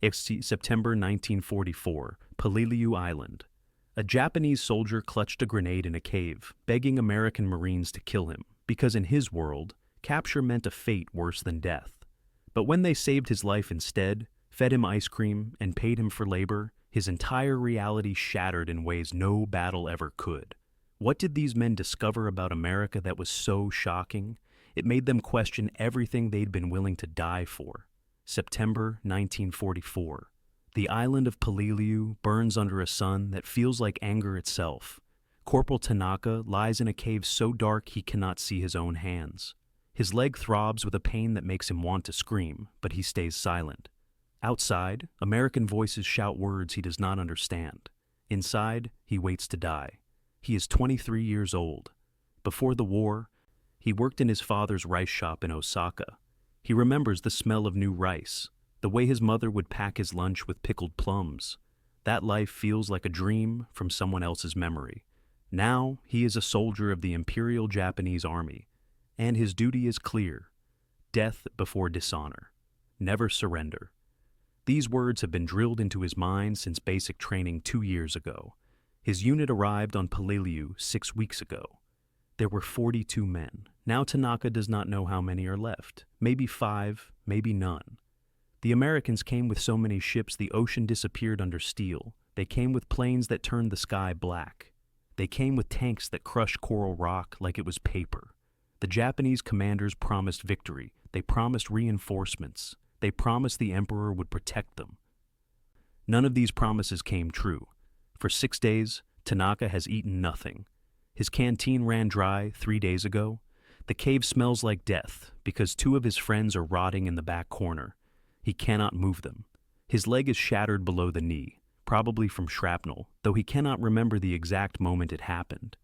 September 1944, Peleliu Island. A Japanese soldier clutched a grenade in a cave, begging American Marines to kill him, because in his world, capture meant a fate worse than death. But when they saved his life instead, fed him ice cream, and paid him for labor, his entire reality shattered in ways no battle ever could. What did these men discover about America that was so shocking? It made them question everything they'd been willing to die for. September 1944. The island of Peleliu burns under a sun that feels like anger itself. Corporal Tanaka lies in a cave so dark he cannot see his own hands. His leg throbs with a pain that makes him want to scream, but he stays silent. Outside, American voices shout words he does not understand. Inside, he waits to die. He is 23 years old. Before the war, he worked in his father's rice shop in Osaka. He remembers the smell of new rice, the way his mother would pack his lunch with pickled plums. That life feels like a dream from someone else's memory. Now, he is a soldier of the Imperial Japanese Army, and his duty is clear: death before dishonor. Never surrender. These words have been drilled into his mind since basic training 2 years ago. His unit arrived on Peleliu 6 weeks ago. There were 42 men. Now Tanaka does not know how many are left. Maybe 5, maybe none. The Americans came with so many ships the ocean disappeared under steel. They came with planes that turned the sky black. They came with tanks that crushed coral rock like it was paper. The Japanese commanders promised victory. They promised reinforcements. They promised the emperor would protect them. None of these promises came true. For 6 days, Tanaka has eaten nothing. His canteen ran dry 3 days ago. The cave smells like death because 2 of his friends are rotting in the back corner. He cannot move them. His leg is shattered below the knee, probably from shrapnel, though he cannot remember the exact moment it happened.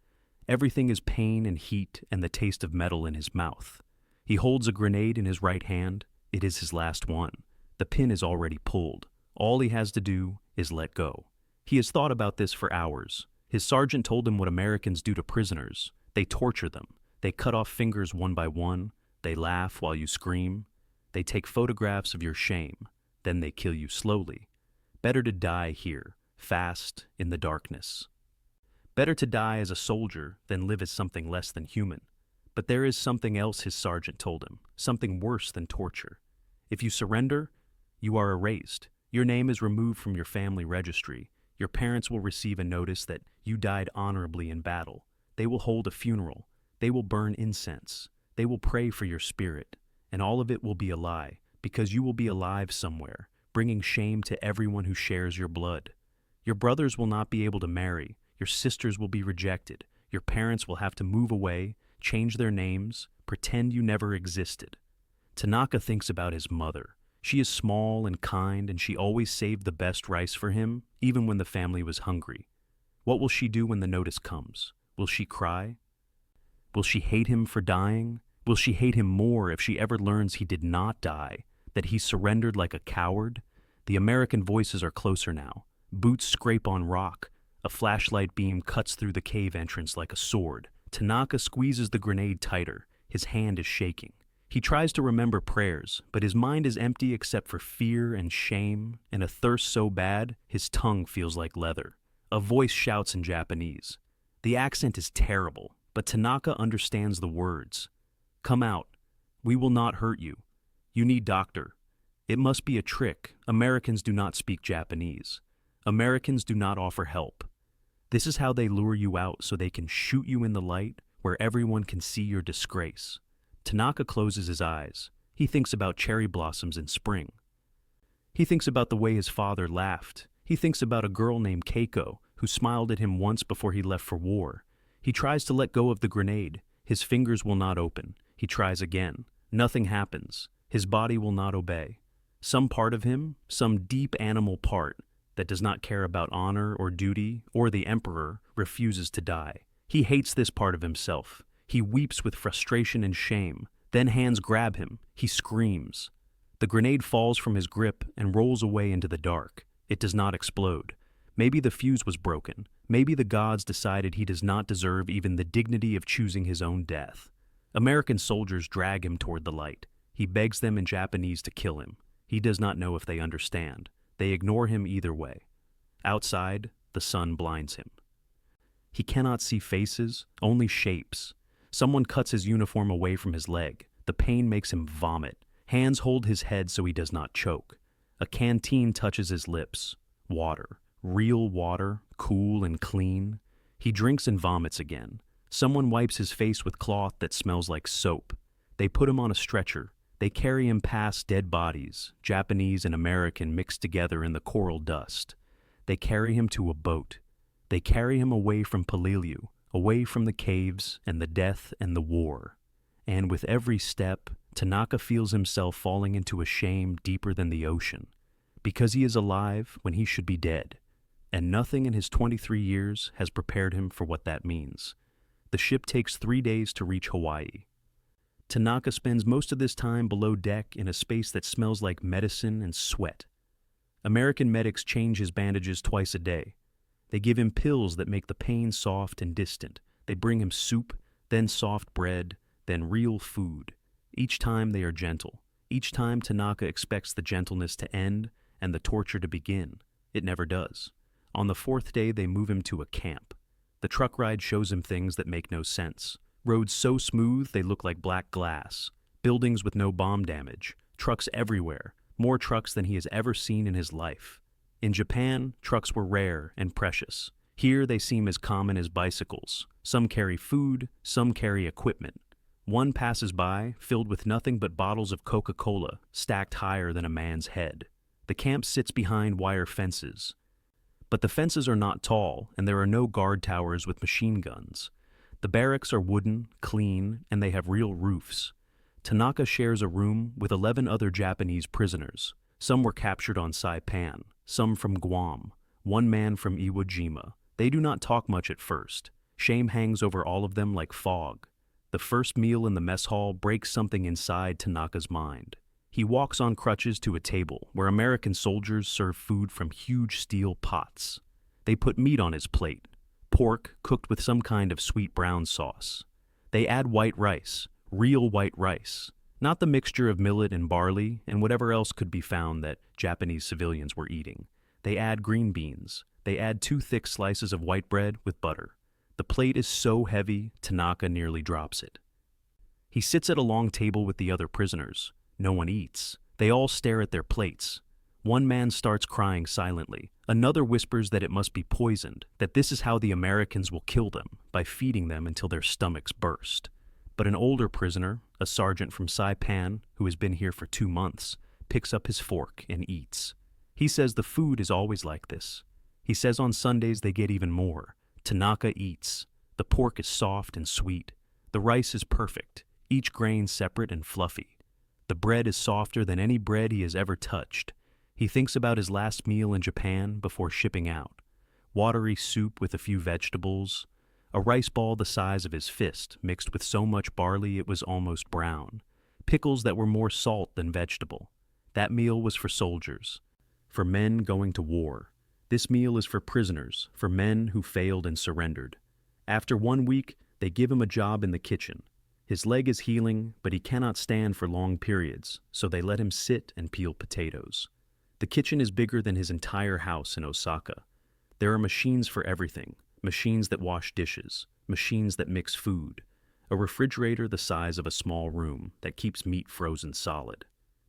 Everything is pain and heat and the taste of metal in his mouth. He holds a grenade in his right hand. It is his last one. The pin is already pulled. All he has to do is let go. He has thought about this for hours. His sergeant told him what Americans do to prisoners. They torture them. They cut off fingers one by one. They laugh while you scream. They take photographs of your shame. Then they kill you slowly. Better to die here, fast, in the darkness. Better to die as a soldier than live as something less than human. But there is something else his sergeant told him, something worse than torture. If you surrender, you are erased. Your name is removed from your family registry. Your parents will receive a notice that you died honorably in battle. They will hold a funeral. They will burn incense. They will pray for your spirit. And all of it will be a lie, because you will be alive somewhere, bringing shame to everyone who shares your blood. Your brothers will not be able to marry. Your sisters will be rejected. Your parents will have to move away, change their names, pretend you never existed. Tanaka thinks about his mother. She is small and kind, and she always saved the best rice for him, even when the family was hungry. What will she do when the notice comes? Will she cry? Will she hate him for dying? Will she hate him more if she ever learns he did not die, that he surrendered like a coward? The American voices are closer now. Boots scrape on rock. A flashlight beam cuts through the cave entrance like a sword. Tanaka squeezes the grenade tighter. His hand is shaking. He tries to remember prayers, but his mind is empty except for fear and shame, and a thirst so bad, his tongue feels like leather. A voice shouts in Japanese. The accent is terrible, but Tanaka understands the words. Come out. We will not hurt you. You need doctor. It must be a trick. Americans do not speak Japanese. Americans do not offer help. This is how they lure you out so they can shoot you in the light where everyone can see your disgrace. Tanaka closes his eyes. He thinks about cherry blossoms in spring. He thinks about the way his father laughed. He thinks about a girl named Keiko who smiled at him once before he left for war. He tries to let go of the grenade. His fingers will not open. He tries again. Nothing happens. His body will not obey. Some part of him, some deep animal part that does not care about honor or duty or the emperor, refuses to die. He hates this part of himself. He weeps with frustration and shame. Then hands grab him. He screams. The grenade falls from his grip and rolls away into the dark. It does not explode. Maybe the fuse was broken. Maybe the gods decided he does not deserve even the dignity of choosing his own death. American soldiers drag him toward the light. He begs them in Japanese to kill him. He does not know if they understand. They ignore him either way. Outside, the sun blinds him. He cannot see faces, only shapes. Someone cuts his uniform away from his leg. The pain makes him vomit. Hands hold his head so he does not choke. A canteen touches his lips. Water. Real water, cool and clean. He drinks and vomits again. Someone wipes his face with cloth that smells like soap. They put him on a stretcher. They carry him past dead bodies, Japanese and American mixed together in the coral dust. They carry him to a boat. They carry him away from Peleliu, away from the caves and the death and the war. And with every step, Tanaka feels himself falling into a shame deeper than the ocean, because he is alive when he should be dead, and nothing in his 23 years has prepared him for what that means. The ship takes 3 days to reach Hawaii. Tanaka spends most of this time below deck in a space that smells like medicine and sweat. American medics change his bandages twice a day. They give him pills that make the pain soft and distant. They bring him soup, then soft bread, then real food. Each time they are gentle. Each time Tanaka expects the gentleness to end and the torture to begin. It never does. On the 4th day, they move him to a camp. The truck ride shows him things that make no sense. Roads so smooth they look like black glass. Buildings with no bomb damage. Trucks everywhere. More trucks than he has ever seen in his life. In Japan, trucks were rare and precious. Here they seem as common as bicycles. Some carry food, some carry equipment. One passes by, filled with nothing but bottles of Coca-Cola, stacked higher than a man's head. The camp sits behind wire fences. But the fences are not tall, and there are no guard towers with machine guns. The barracks are wooden, clean, and they have real roofs. Tanaka shares a room with 11 other Japanese prisoners. Some were captured on Saipan, some from Guam, one man from Iwo Jima. They do not talk much at first. Shame hangs over all of them like fog. The first meal in the mess hall breaks something inside Tanaka's mind. He walks on crutches to a table where American soldiers serve food from huge steel pots. They put meat on his plate, pork cooked with some kind of sweet brown sauce. They add white rice, real white rice, not the mixture of millet and barley and whatever else could be found that Japanese civilians were eating. They add green beans. They add 2 thick slices of white bread with butter. The plate is so heavy, Tanaka nearly drops it. He sits at a long table with the other prisoners. No one eats. They all stare at their plates. One man starts crying silently. Another whispers that it must be poisoned, that this is how the Americans will kill them, by feeding them until their stomachs burst. But an older prisoner, a sergeant from Saipan, who has been here for 2 months, picks up his fork and eats. He says the food is always like this. He says on Sundays they get even more. Tanaka eats. The pork is soft and sweet. The rice is perfect, each grain separate and fluffy. The bread is softer than any bread he has ever touched. He thinks about his last meal in Japan before shipping out. Watery soup with a few vegetables. A rice ball the size of his fist, mixed with so much barley it was almost brown. Pickles that were more salt than vegetable. That meal was for soldiers. For men going to war. This meal is for prisoners, for men who failed and surrendered. After 1 week, they give him a job in the kitchen. His leg is healing, but he cannot stand for long periods, so they let him sit and peel potatoes. The kitchen is bigger than his entire house in Osaka. There are machines for everything, machines that wash dishes, machines that mix food, a refrigerator the size of a small room that keeps meat frozen solid.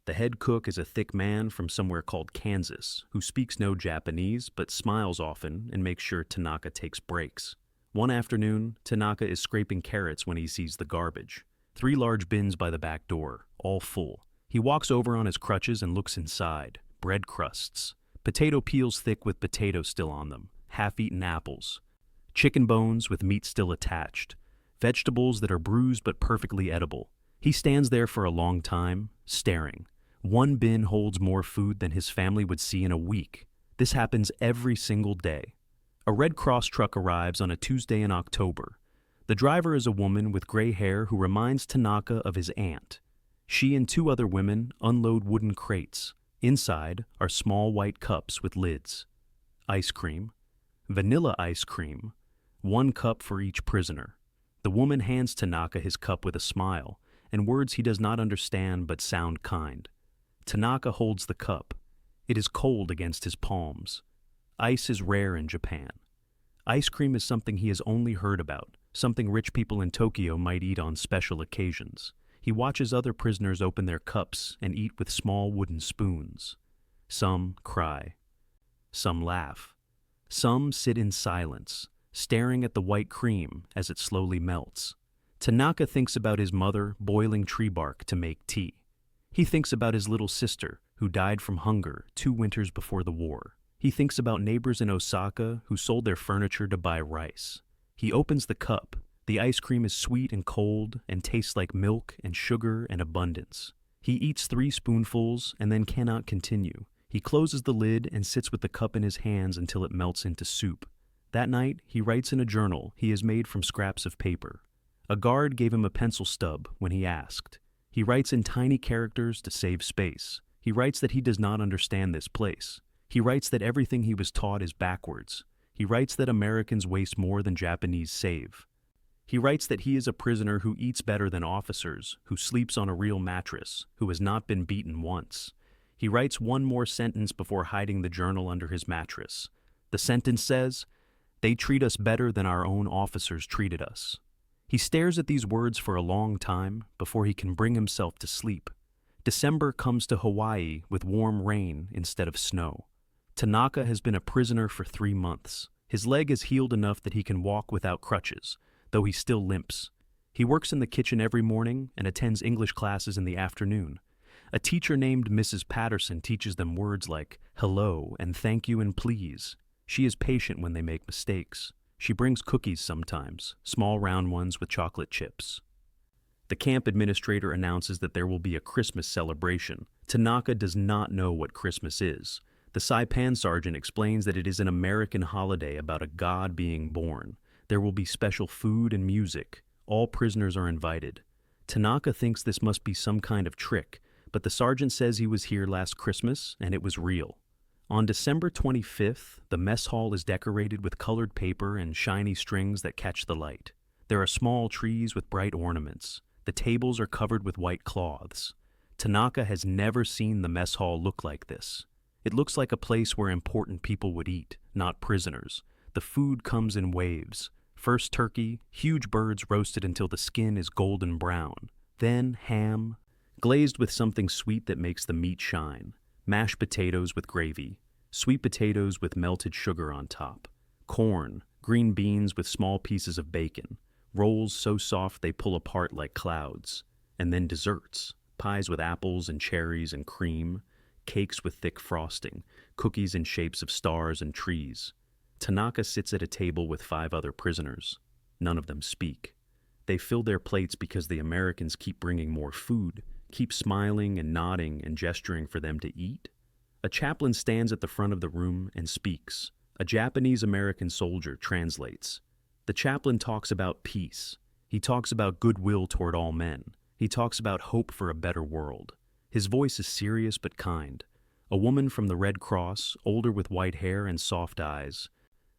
The head cook is a thick man from somewhere called Kansas, who speaks no Japanese but smiles often and makes sure Tanaka takes breaks. One afternoon, Tanaka is scraping carrots when he sees the garbage. 3 large bins by the back door, all full. He walks over on his crutches and looks inside. Bread crusts. Potato peels thick with potato still on them. Half-eaten apples. Chicken bones with meat still attached. Vegetables that are bruised but perfectly edible. He stands there for a long time, staring. 1 bin holds more food than his family would see in a week. This happens every single day. A Red Cross truck arrives on a Tuesday in October. The driver is a woman with gray hair who reminds Tanaka of his aunt. She and 2 other women unload wooden crates. Inside are small white cups with lids. Ice cream. Vanilla ice cream. 1 cup for each prisoner. The woman hands Tanaka his cup with a smile, and words he does not understand but sound kind. Tanaka holds the cup. It is cold against his palms. Ice is rare in Japan. Ice cream is something he has only heard about, something rich people in Tokyo might eat on special occasions. He watches other prisoners open their cups and eat with small wooden spoons. Some cry. Some laugh. Some sit in silence, staring at the white cream as it slowly melts. Tanaka thinks about his mother boiling tree bark to make tea. He thinks about his little sister, who died from hunger 2 winters before the war. He thinks about neighbors in Osaka who sold their furniture to buy rice. He opens the cup. The ice cream is sweet and cold and tastes like milk and sugar and abundance. He eats 3 spoonfuls and then cannot continue. He closes the lid and sits with the cup in his hands until it melts into soup. That night, he writes in a journal he has made from scraps of paper. A guard gave him a pencil stub when he asked. He writes in tiny characters to save space. He writes that he does not understand this place. He writes that everything he was taught is backwards. He writes that Americans waste more than Japanese save. He writes that he is a prisoner who eats better than officers, who sleeps on a real mattress, who has not been beaten once. He writes one more sentence before hiding the journal under his mattress. The sentence says, "They treat us better than our own officers treated us." He stares at these words for a long time before he can bring himself to sleep. December comes to Hawaii with warm rain instead of snow. Tanaka has been a prisoner for 3 months. His leg is healed enough that he can walk without crutches, though he still limps. He works in the kitchen every morning and attends English classes in the afternoon. A teacher named Mrs. Patterson teaches them words like hello and thank you and please. She is patient when they make mistakes. She brings cookies sometimes, small round ones with chocolate chips. The camp administrator announces that there will be a Christmas celebration. Tanaka does not know what Christmas is. The Saipan sergeant explains that it is an American holiday about a god being born. There will be special food and music. All prisoners are invited. Tanaka thinks this must be some kind of trick, but the sergeant says he was here last Christmas and it was real. On December 25th, the mess hall is decorated with colored paper and shiny strings that catch the light. There are small trees with bright ornaments. The tables are covered with white cloths. Tanaka has never seen the mess hall look like this. It looks like a place where important people would eat, not prisoners. The food comes in waves. First turkey, huge birds roasted until the skin is golden brown. Then ham, glazed with something sweet that makes the meat shine. Mashed potatoes with gravy. Sweet potatoes with melted sugar on top. Corn, green beans with small pieces of bacon. Rolls so soft they pull apart like clouds. And then desserts. Pies with apples and cherries and cream. Cakes with thick frosting, cookies in shapes of stars and trees. Tanaka sits at a table with 5 other prisoners. None of them speak. They fill their plates because the Americans keep bringing more food, keep smiling and nodding and gesturing for them to eat. A chaplain stands at the front of the room and speaks. A Japanese-American soldier translates. The chaplain talks about peace. He talks about goodwill toward all men. He talks about hope for a better world. His voice is serious but kind. A woman from the Red Cross, older with white hair and soft eyes,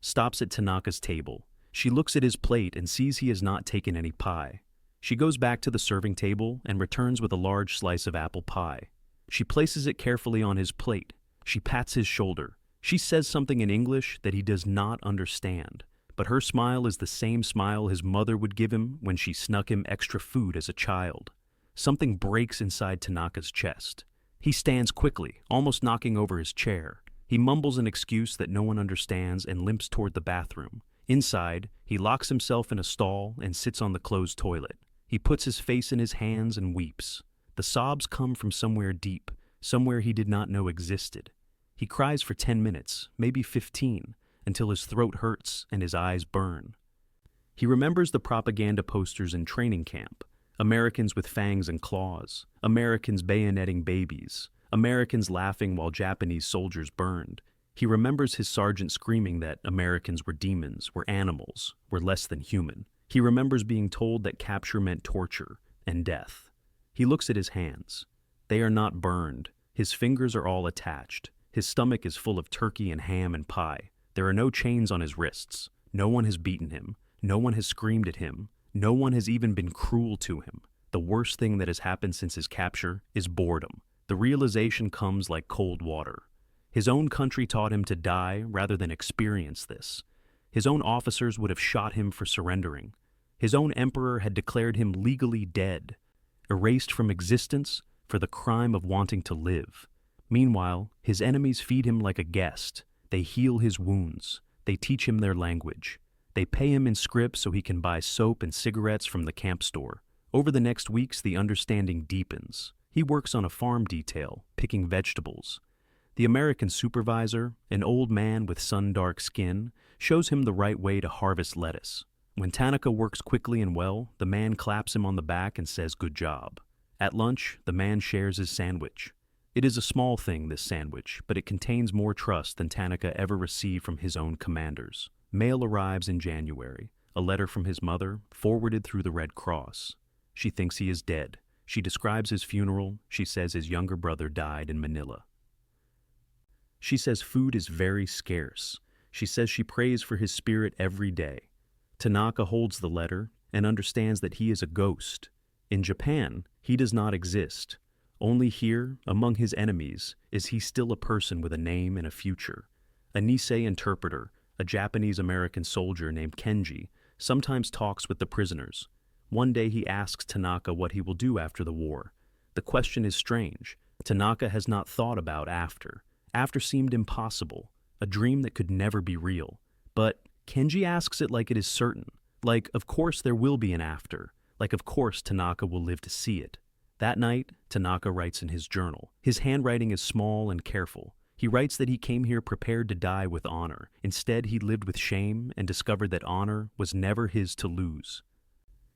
stops at Tanaka's table. She looks at his plate and sees he has not taken any pie. She goes back to the serving table and returns with a large slice of apple pie. She places it carefully on his plate. She pats his shoulder. She says something in English that he does not understand, but her smile is the same smile his mother would give him when she snuck him extra food as a child. Something breaks inside Tanaka's chest. He stands quickly, almost knocking over his chair. He mumbles an excuse that no one understands and limps toward the bathroom. Inside, he locks himself in a stall and sits on the closed toilet. He puts his face in his hands and weeps. The sobs come from somewhere deep, somewhere he did not know existed. He cries for 10 minutes, maybe 15, until his throat hurts and his eyes burn. He remembers the propaganda posters in training camp. Americans with fangs and claws, Americans bayoneting babies, Americans laughing while Japanese soldiers burned. He remembers his sergeant screaming that Americans were demons, were animals, were less than human. He remembers being told that capture meant torture and death. He looks at his hands. They are not burned. His fingers are all attached. His stomach is full of turkey and ham and pie. There are no chains on his wrists. No one has beaten him. No one has screamed at him. No one has even been cruel to him. The worst thing that has happened since his capture is boredom. The realization comes like cold water. His own country taught him to die rather than experience this. His own officers would have shot him for surrendering. His own emperor had declared him legally dead, erased from existence for the crime of wanting to live. Meanwhile, his enemies feed him like a guest. They heal his wounds. They teach him their language. They pay him in scrip so he can buy soap and cigarettes from the camp store. Over the next weeks, the understanding deepens. He works on a farm detail, picking vegetables. The American supervisor, an old man with sun-dark skin, shows him the right way to harvest lettuce. When Tanaka works quickly and well, the man claps him on the back and says, "Good job." At lunch, the man shares his sandwich. It is a small thing, this sandwich, but it contains more trust than Tanaka ever received from his own commanders. Mail arrives in January, a letter from his mother, forwarded through the Red Cross. She thinks he is dead. She describes his funeral. She says his younger brother died in Manila. She says food is very scarce. She says she prays for his spirit every day. Tanaka holds the letter and understands that he is a ghost. In Japan, he does not exist. Only here, among his enemies, is he still a person with a name and a future. A Nisei interpreter, a Japanese-American soldier named Kenji, sometimes talks with the prisoners. One day he asks Tanaka what he will do after the war. The question is strange. Tanaka has not thought about after. After seemed impossible, a dream that could never be real. But Kenji asks it like it is certain. Like, of course there will be an after. Like, of course Tanaka will live to see it. That night, Tanaka writes in his journal. His handwriting is small and careful. He writes that he came here prepared to die with honor. Instead, he lived with shame and discovered that honor was never his to lose.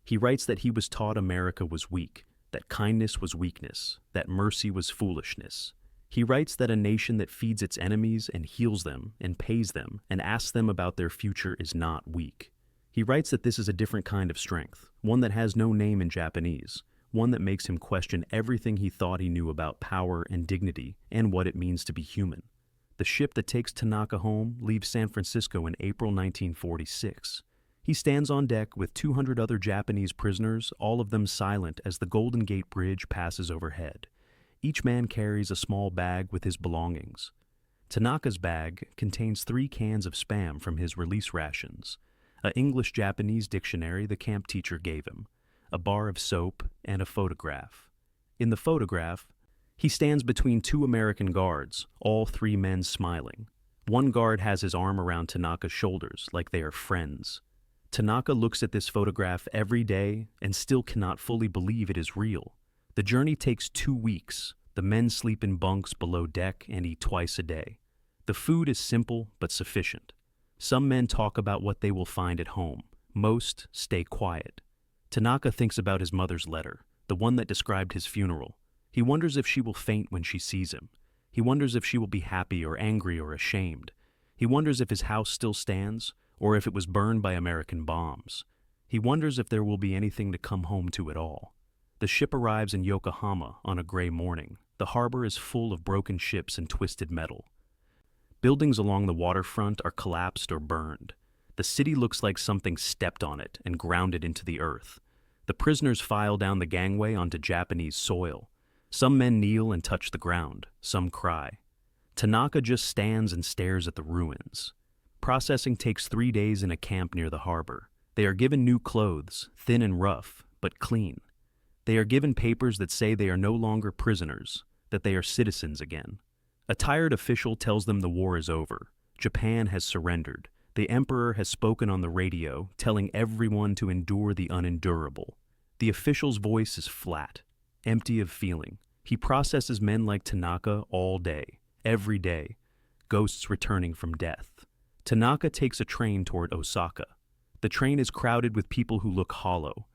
He writes that he was taught America was weak, that kindness was weakness, that mercy was foolishness. He writes that a nation that feeds its enemies and heals them and pays them and asks them about their future is not weak. He writes that this is a different kind of strength, one that has no name in Japanese, one that makes him question everything he thought he knew about power and dignity and what it means to be human. The ship that takes Tanaka home leaves San Francisco in April 1946. He stands on deck with 200 other Japanese prisoners, all of them silent as the Golden Gate Bridge passes overhead. Each man carries a small bag with his belongings. Tanaka's bag contains 3 cans of Spam from his release rations, an English-Japanese dictionary the camp teacher gave him, a bar of soap, and a photograph. In the photograph, he stands between 2 American guards, all 3 men smiling. One guard has his arm around Tanaka's shoulders like they are friends. Tanaka looks at this photograph every day and still cannot fully believe it is real. The journey takes 2 weeks. The men sleep in bunks below deck and eat twice a day. The food is simple but sufficient. Some men talk about what they will find at home. Most stay quiet. Tanaka thinks about his mother's letter, the one that described his funeral. He wonders if she will faint when she sees him. He wonders if she will be happy or angry or ashamed. He wonders if his house still stands or if it was burned by American bombs. He wonders if there will be anything to come home to at all. The ship arrives in Yokohama on a gray morning. The harbor is full of broken ships and twisted metal. Buildings along the waterfront are collapsed or burned. The city looks like something stepped on it and ground it into the earth. The prisoners file down the gangway onto Japanese soil. Some men kneel and touch the ground. Some cry. Tanaka just stands and stares at the ruins. Processing takes 3 days in a camp near the harbor. They are given new clothes, thin and rough, but clean. They are given papers that say they are no longer prisoners, that they are citizens again. A tired official tells them the war is over. Japan has surrendered. The emperor has spoken on the radio, telling everyone to endure the unendurable. The official's voice is flat, empty of feeling. He processes men like Tanaka all day, every day, ghosts returning from death. Tanaka takes a train toward Osaka. The train is crowded with people who look hollow,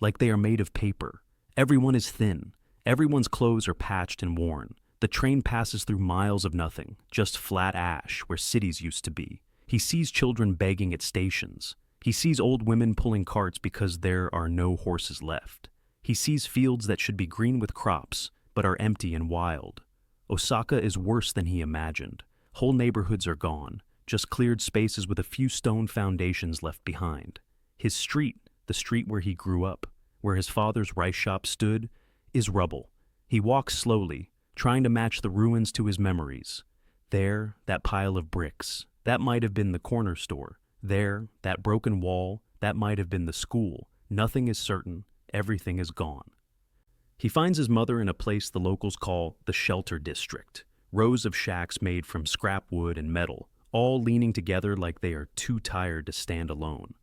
like they are made of paper. Everyone is thin. Everyone's clothes are patched and worn. The train passes through miles of nothing, just flat ash where cities used to be. He sees children begging at stations. He sees old women pulling carts because there are no horses left. He sees fields that should be green with crops, but are empty and wild. Osaka is worse than he imagined. Whole neighborhoods are gone, just cleared spaces with a few stone foundations left behind. His street, the street where he grew up, where his father's rice shop stood, is rubble. He walks slowly, trying to match the ruins to his memories. There, that pile of bricks. That might have been the corner store. There, that broken wall. That might have been the school. Nothing is certain. Everything is gone. He finds his mother in a place the locals call the shelter district. Rows of shacks made from scrap wood and metal, all leaning together like they are too tired to stand alone.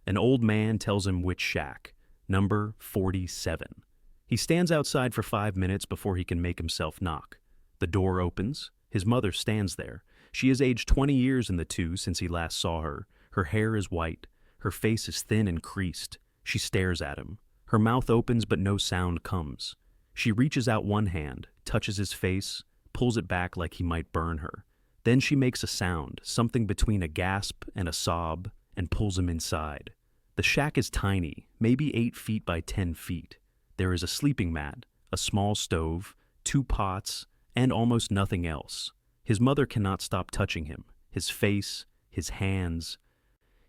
An old man tells him which shack, number 47. He stands outside for 5 minutes before he can make himself knock. The door opens. His mother stands there. She has aged 20 years in the two since he last saw her. Her hair is white. Her face is thin and creased. She stares at him. Her mouth opens but no sound comes. She reaches out one hand, touches his face, pulls it back like he might burn her. Then she makes a sound, something between a gasp and a sob, and pulls him inside. The shack is tiny, maybe 8 feet by 10 feet. There is a sleeping mat, a small stove, 2 pots, and almost nothing else. His mother cannot stop touching him, his face, his hands,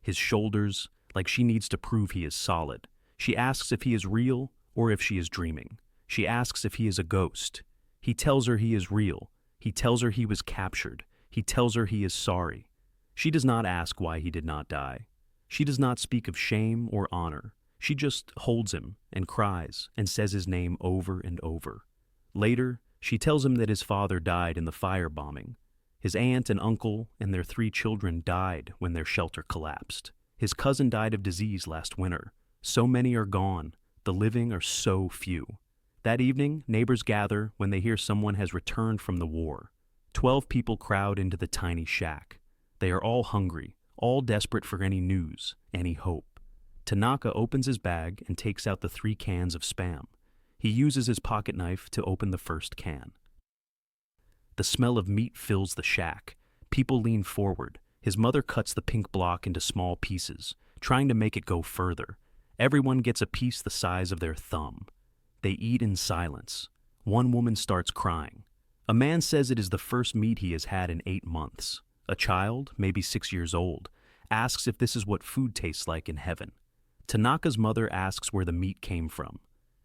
his shoulders, like she needs to prove he is solid. She asks if he is real or if she is dreaming. She asks if he is a ghost. He tells her he is real. He tells her he was captured. He tells her he is sorry. She does not ask why he did not die. She does not speak of shame or honor. She just holds him and cries and says his name over and over. Later, she tells him that his father died in the firebombing. His aunt and uncle and their 3 children died when their shelter collapsed. His cousin died of disease last winter. So many are gone. The living are so few. That evening, neighbors gather when they hear someone has returned from the war. 12 people crowd into the tiny shack. They are all hungry, all desperate for any news, any hope. Tanaka opens his bag and takes out the 3 cans of Spam. He uses his pocket knife to open the first can. The smell of meat fills the shack. People lean forward. His mother cuts the pink block into small pieces, trying to make it go further. Everyone gets a piece the size of their thumb. They eat in silence. One woman starts crying. A man says it is the first meat he has had in 8 months. A child, maybe 6 years old, asks if this is what food tastes like in heaven. Tanaka's mother asks where the meat came from.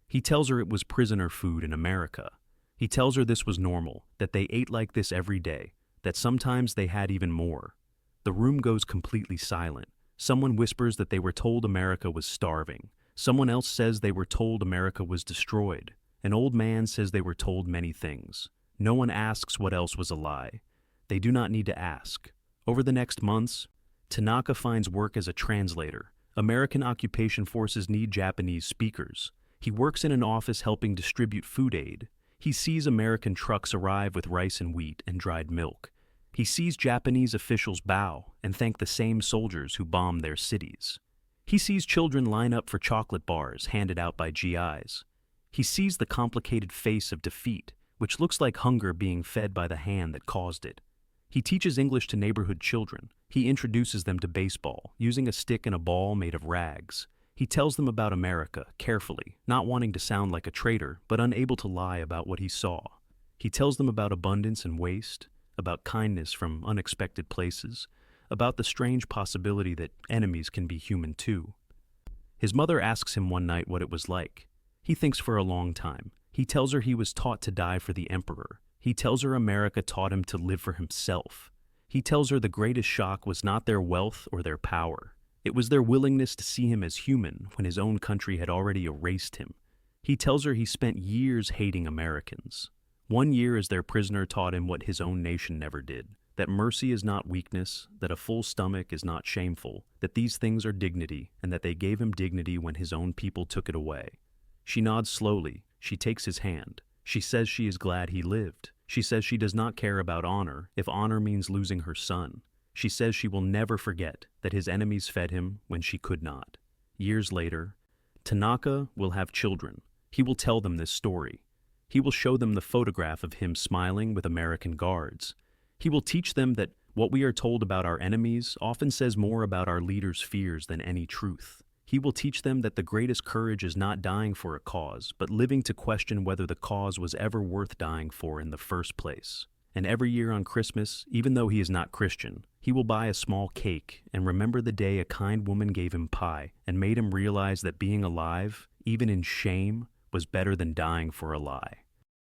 He tells her it was prisoner food in America. He tells her this was normal, that they ate like this every day, that sometimes they had even more. The room goes completely silent. Someone whispers that they were told America was starving. Someone else says they were told America was destroyed. An old man says they were told many things. No one asks what else was a lie. They do not need to ask. Over the next months, Tanaka finds work as a translator. American occupation forces need Japanese speakers. He works in an office helping distribute food aid. He sees American trucks arrive with rice and wheat and dried milk. He sees Japanese officials bow and thank the same soldiers who bombed their cities. He sees children line up for chocolate bars handed out by GIs. He sees the complicated face of defeat, which looks like hunger being fed by the hand that caused it. He teaches English to neighborhood children. He introduces them to baseball, using a stick and a ball made of rags. He tells them about America, carefully, not wanting to sound like a traitor, but unable to lie about what he saw. He tells them about abundance and waste, about kindness from unexpected places, about the strange possibility that enemies can be human too. His mother asks him one night what it was like. He thinks for a long time. He tells her he was taught to die for the emperor. He tells her America taught him to live for himself. He tells her the greatest shock was not their wealth or their power. It was their willingness to see him as human when his own country had already erased him. He tells her he spent years hating Americans. 1 year as their prisoner taught him what his own nation never did, that mercy is not weakness, that a full stomach is not shameful, that these things are dignity, and that they gave him dignity when his own people took it away. She nods slowly. She takes his hand. She says she is glad he lived. She says she does not care about honor if honor means losing her son. She says she will never forget that his enemies fed him when she could not. Years later, Tanaka will have children. He will tell them this story. He will show them the photograph of him smiling with American guards. He will teach them that what we are told about our enemies often says more about our leaders' fears than any truth. He will teach them that the greatest courage is not dying for a cause, but living to question whether the cause was ever worth dying for in the first place. And every year on Christmas, even though he is not Christian, he will buy a small cake and remember the day a kind woman gave him pie and made him realize that being alive, even in shame, was better than dying for a lie.